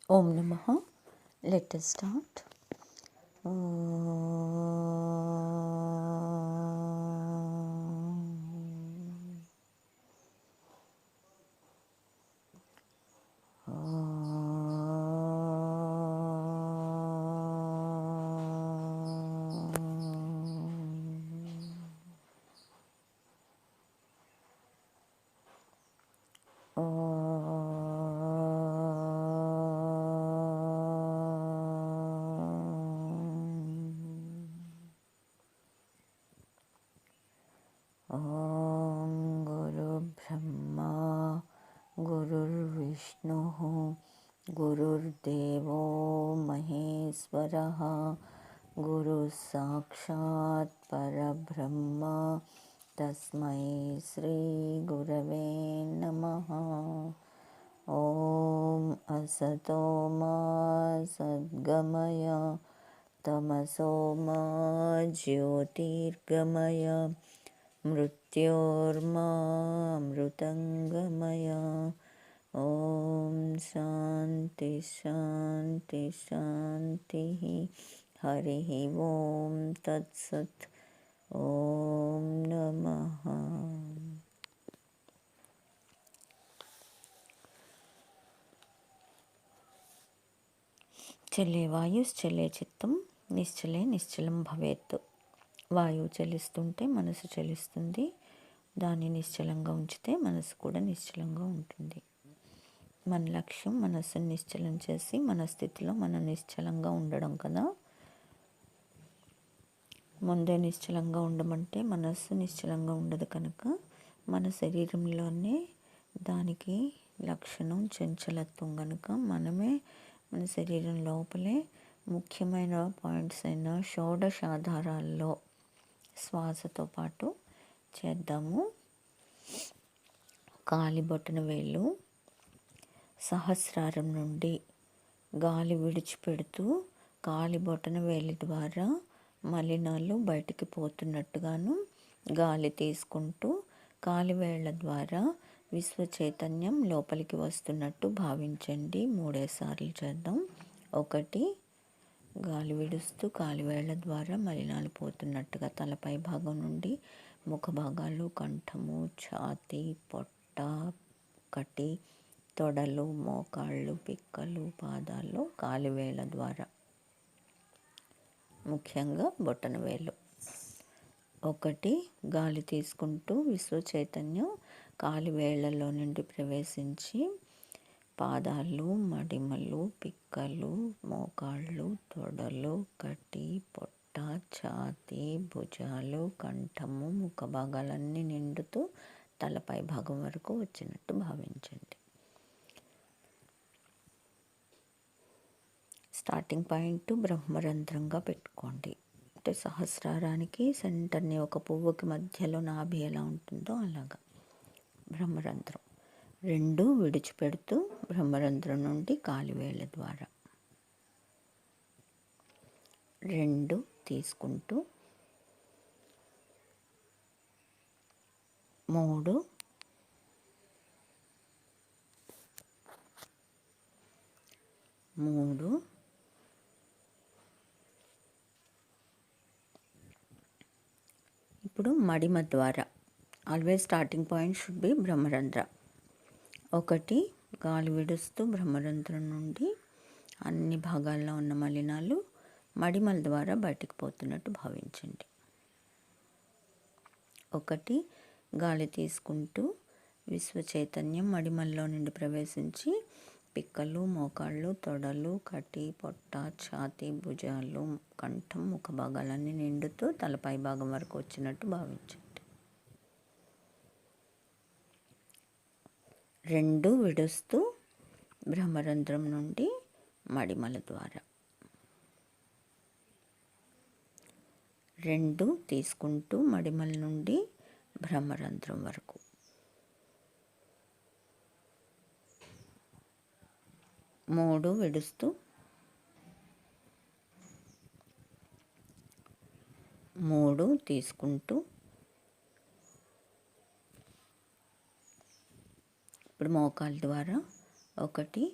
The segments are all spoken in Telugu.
Om Namaha. Let us start. ॐ गुरुर्ब्रह्मा गुरुर्विष्णुः गुरुर्देवो महेश्वरः गुरुसाक्षात् परब्रह्म तस्मै श्रीगुरवे नमः। ॐ असतो मा सद्गमय तमसो मा ज्योतिर्गमय मृत्योर्मामृतङ्गमय। ॐ शान्ति शान्ति शान्तिः। हरिः ॐ तत्सत्। ॐ नमः। చలే వాయుశ్చలే చిత్తం నిశ్చలే నిశ్చలం భవేత్. వాయువు చలిస్తుంటే మనసు చలిస్తుంది, దాన్ని నిశ్చలంగా ఉంచితే మనసు కూడా నిశ్చలంగా ఉంటుంది. మన లక్ష్యం మనస్సును నిశ్చలం చేసి మన స్థితిలో మనం నిశ్చలంగా ఉండడం కదా. ముందే నిశ్చలంగా ఉండమంటే మనస్సు నిశ్చలంగా ఉండదు కనుక మన శరీరంలోనే దానికి లక్షణం చంచలత్వం కనుక మనమే మన శరీరం లోపలే ముఖ్యమైన పాయింట్స్ అయిన షోడశాధారాల్లో శ్వాసతో పాటు చేద్దాము. కాలి బొటన వేలు సహస్రారం నుండి గాలి విడిచిపెడుతూ కాలి బొటన వేలి ద్వారా మలినాలు బయటికి పోతున్నట్టుగాను, గాలి తీసుకుంటూ కాలివేళ్ల ద్వారా విశ్వ చైతన్యం లోపలికి వస్తున్నట్టు భావించండి. 3 సార్లు చేద్దాం. 1 గాలి విడుస్తూ కాలివేళ్ల ద్వారా మలినాలు పోతున్నట్టుగా తలపై భాగం నుండి ముఖ భాగాలు, కంఠము, ఛాతీ, పొట్ట, కటి, తొడలు, మోకాళ్ళు, పిక్కలు, పాదాలు కాలివేళ్ల ద్వారా, ముఖ్యంగా బొటన వేలు. 1 గాలి తీసుకుంటూ విశ్వ చైతన్యం కాలివేళ్లలో నుండి ప్రవేశించి పాదాలు, మడిమలు, పిక్కలు, మోకాళ్ళు, తొడలు, కటి, పొట్ట, ఛాతీ, భుజాలు, కంఠము, ముఖ భాగాలన్నీ నిండుతూ తలపై భాగం వరకు వచ్చినట్టు భావించండి. స్టార్టింగ్ పాయింట్ బ్రహ్మరంధ్రంగా పెట్టుకోండి. అంటే సహస్రారానికి సెంటర్ని ఒక పువ్వుకి మధ్యలో నాభి ఎలా ఉంటుందో అలాగా బ్రహ్మరంధ్రం. 2 విడిచిపెడుతూ బ్రహ్మరంధ్రం నుండి కాలివేళ్ల ద్వారా, 2 తీసుకుంటూ, 3 ఇప్పుడు మడిమ ద్వారా. Always starting point should be Brahmarandhra. 1 గాలి విడుస్తూ బ్రహ్మరంధ్రం నుండి అన్ని భాగాల్లో ఉన్న మలినాలు మడిమల ద్వారా బయటికి పోతున్నట్టు భావించండి. 1 గాలి తీసుకుంటూ విశ్వ చైతన్యం మడిమల్లో నుండి ప్రవేశించి పిక్కలు, మోకాళ్ళు, తొడలు, కటి, పొట్ట, ఛాతీ, భుజాలు, కంఠం, ముఖ భాగాలన్నీ నిండుతూ తలపై భాగం వరకు వచ్చినట్టు భావించండి. 2 విడుస్తూ బ్రహ్మరంధ్రం నుండి మడిమల ద్వారా, 2 తీసుకుంటూ మడిమల నుండి బ్రహ్మరంధ్రం వరకు, 3 విడుస్తూ 3 తీసుకుంటూ, ఇప్పుడు మోకాళ్ళ ద్వారా 1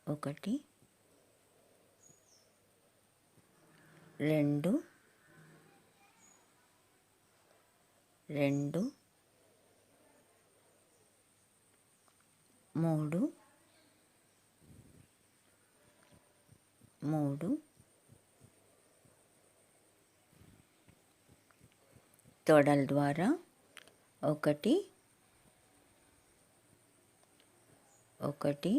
ఒకటి, రెండు, రెండు, మూడు, మూడు, తొడల ద్వారా ఒకటి, ఒకటి,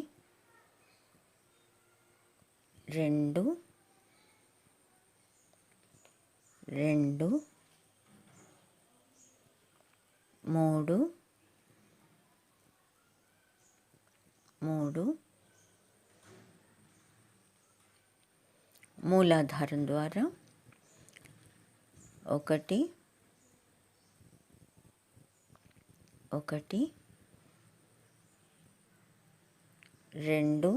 రెండు, రెండు, మూడు, మూడు, మూలాధారం ద్వారా ఒకటి, ఒకటి, రెండు,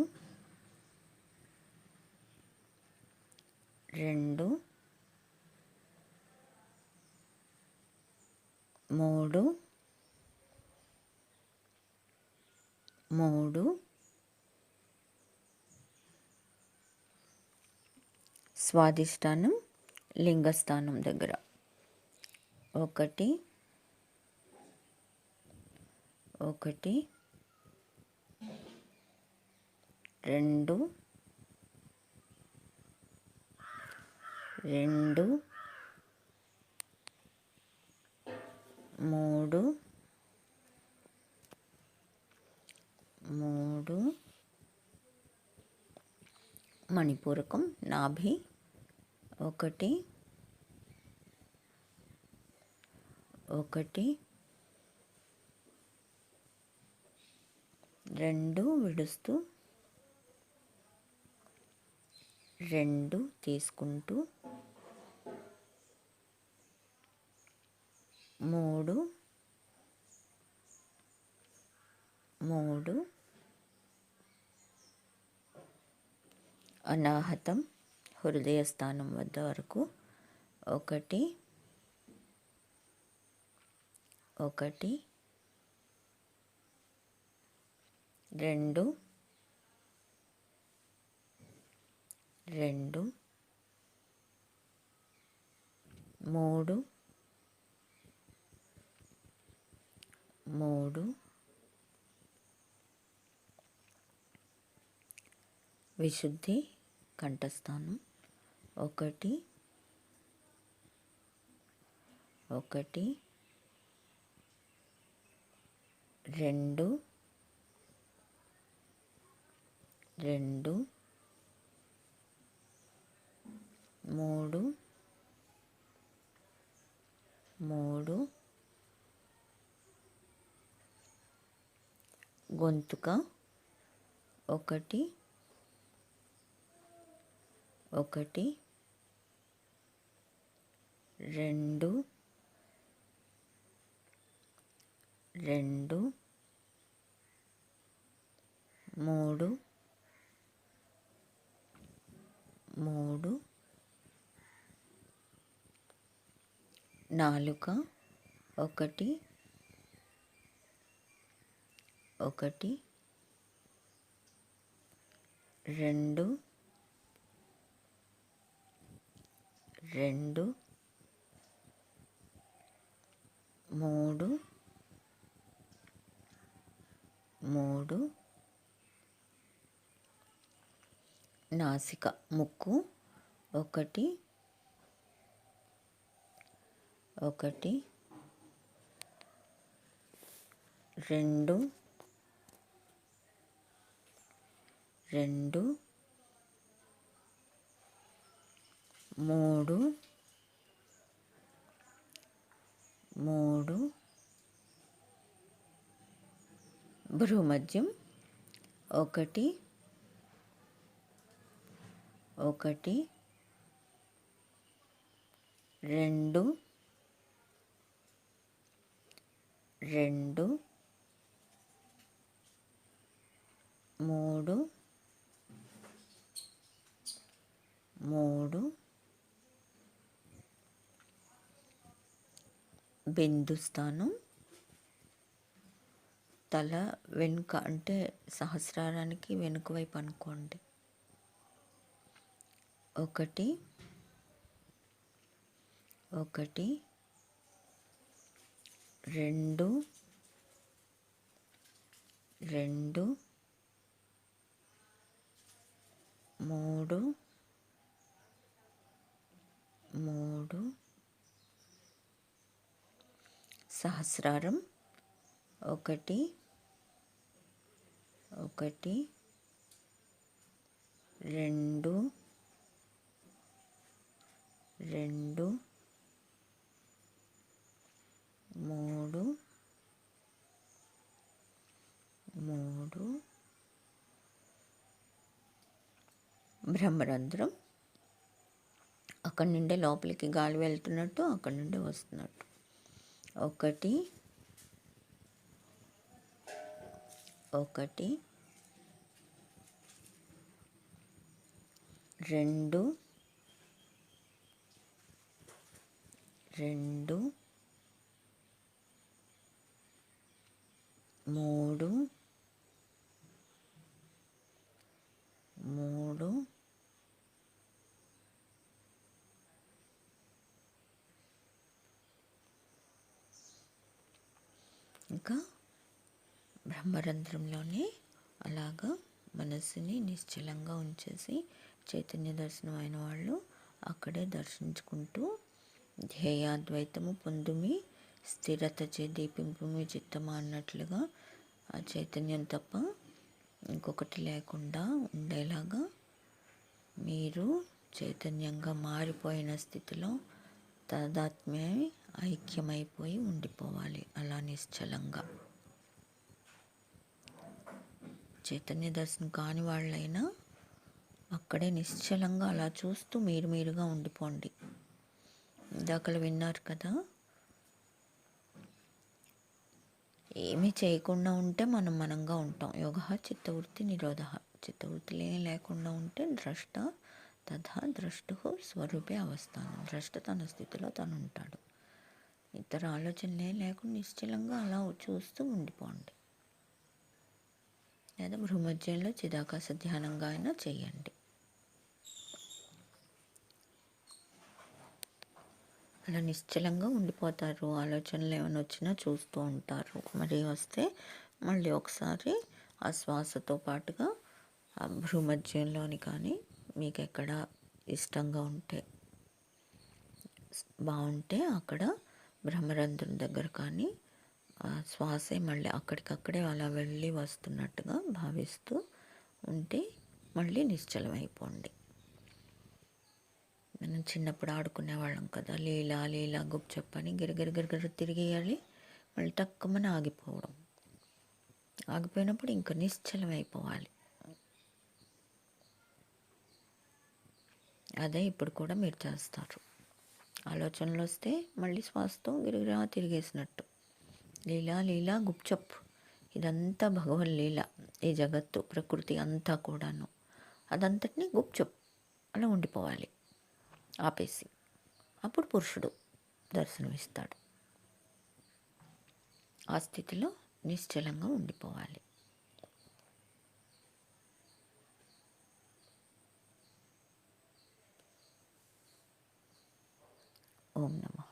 రెండు, మూడు, మూడు, స్వాదిష్టానం లింగస్థానం దగ్గర ఒకటి, ఒకటి, రెండు, రెండు, మూడు, మూడు, మణిపూరకం నాభి ఒకటి, ఒకటి, రెండు విడుస్తూ రెండు తీసుకుంటూ మూడు, మూడు, అనాహతం హృదయ స్థానం వద్ద వరకు ఒకటి, ఒకటి, రెండు, రెండు, మూడు, మూడు, విశుద్ధి కంఠస్థానం ఒకటి, ఒకటి, రెండు, రెండు, మూడు, మూడు, గొంతుక ఒకటి, ఒకటి, రెండు, రెండు, మూడు, మూడు, నాలుక ఒకటి, ఒకటి, రెండు, రెండు, మూడు, మూడు, నాసిక ముక్కు ఒకటి, ఒకటి, రెండు, రెండు, మూడు, మూడు, భ్రూమధ్యం ఒకటి, ఒకటి, రెండు, రెండు, మూడు, మూడు, బిందు స్థానం తల వెనుక అంటే సహస్రారానికి వెనుక వైపు అనుకోండి. 1 1 2 2 3 3 సహస్రారం 1 1 2 2 3 3 బ్రహ్మరంధ్రం. అక్కడి నుండే లోపలికి గాలి వెళ్తున్నట్టు, అక్కడి నుండి వస్తున్నట్టు. 1 1 2 2 3 3 ఇంకా బ్రహ్మరంధ్రంలోనే అలాగా మనసుని నిశ్చలంగా ఉంచేసి చైతన్య దర్శనం అయిన వాళ్ళు అక్కడే దర్శించుకుంటూ ధ్యేయాద్వైతము పొందుమి స్థిరత చే దీపింపుమి చిత్తమా అన్నట్లుగా ఆ చైతన్యం తప్ప ఇంకొకటి లేకుండా ఉండేలాగా మీరు చైతన్యంగా మారిపోయిన స్థితిలో తాదాత్మ్యమై ఐక్యమైపోయి ఉండిపోవాలి. అలా నిశ్చలంగా చైతన్య దర్శనం కాని వాళ్ళైనా అక్కడే నిశ్చలంగా అలా చూస్తూ మీరుగా ఉండిపోండి. ఇందాకలు విన్నారు కదా, ఏమీ చేయకుండా ఉంటే మనంగా ఉంటాం. యోగ చిత్తవృత్తి నిరోధ. చిత్తవృత్తులు ఏం లేకుండా ఉంటే ద్రష్ట తథా ద్రష్టు స్వరూపే అవస్థానం. ద్రష్ట తన స్థితిలో తను ఉంటాడు. ఇతర ఆలోచనలే లేకుండా నిశ్చలంగా అలా చూస్తూ ఉండిపోండి. లేదా భూమధ్యంలో చిదాకాశ ధ్యానంగా అయినా చేయండి. అలా నిశ్చలంగా ఉండిపోతారు. ఆలోచనలు ఏమైనా వచ్చినా చూస్తూ ఉంటారు. మరి వస్తే మళ్ళీ ఒకసారి ఆ శ్వాసతో పాటుగా ఆ భూమధ్యంలోని కానీ మీకు ఎక్కడ ఇష్టంగా ఉంటే బాగుంటే అక్కడ బ్రహ్మరంధ్రం దగ్గర కానీ ఆ శ్వాసే మళ్ళీ అక్కడికక్కడే అలా వెళ్ళి వస్తున్నట్టుగా భావిస్తూ ఉంటే మళ్ళీ నిశ్చలమైపోండి. మనం చిన్నప్పుడు ఆడుకునేవాళ్ళం కదా, లీలా లీలా గుప్చప్ అని గిరగిర తిరిగేయాలి, మళ్ళీ టక్కుమని ఆగిపోవడం. ఆగిపోయినప్పుడు ఇంకా నిశ్చలమైపోవాలి. అదే ఇప్పుడు కూడా మీరు చేస్తారు. ఆలోచనలు వస్తే మళ్ళీ శ్వాసతో గిరిగిరా తిరిగేసినట్టు లీలా లీలా గుప్చప్. ఇదంతా భగవన్ లీల. ఈ జగత్తు ప్రకృతి అంతా కూడాను అదంతటినీ గుప్చప్ అలా ఉండిపోవాలి ఆపేసి. అప్పుడు పురుషుడు దర్శనమిస్తాడు. ఆ స్థితిలో నిశ్చలంగా ఉండిపోవాలి. ఓం నమః.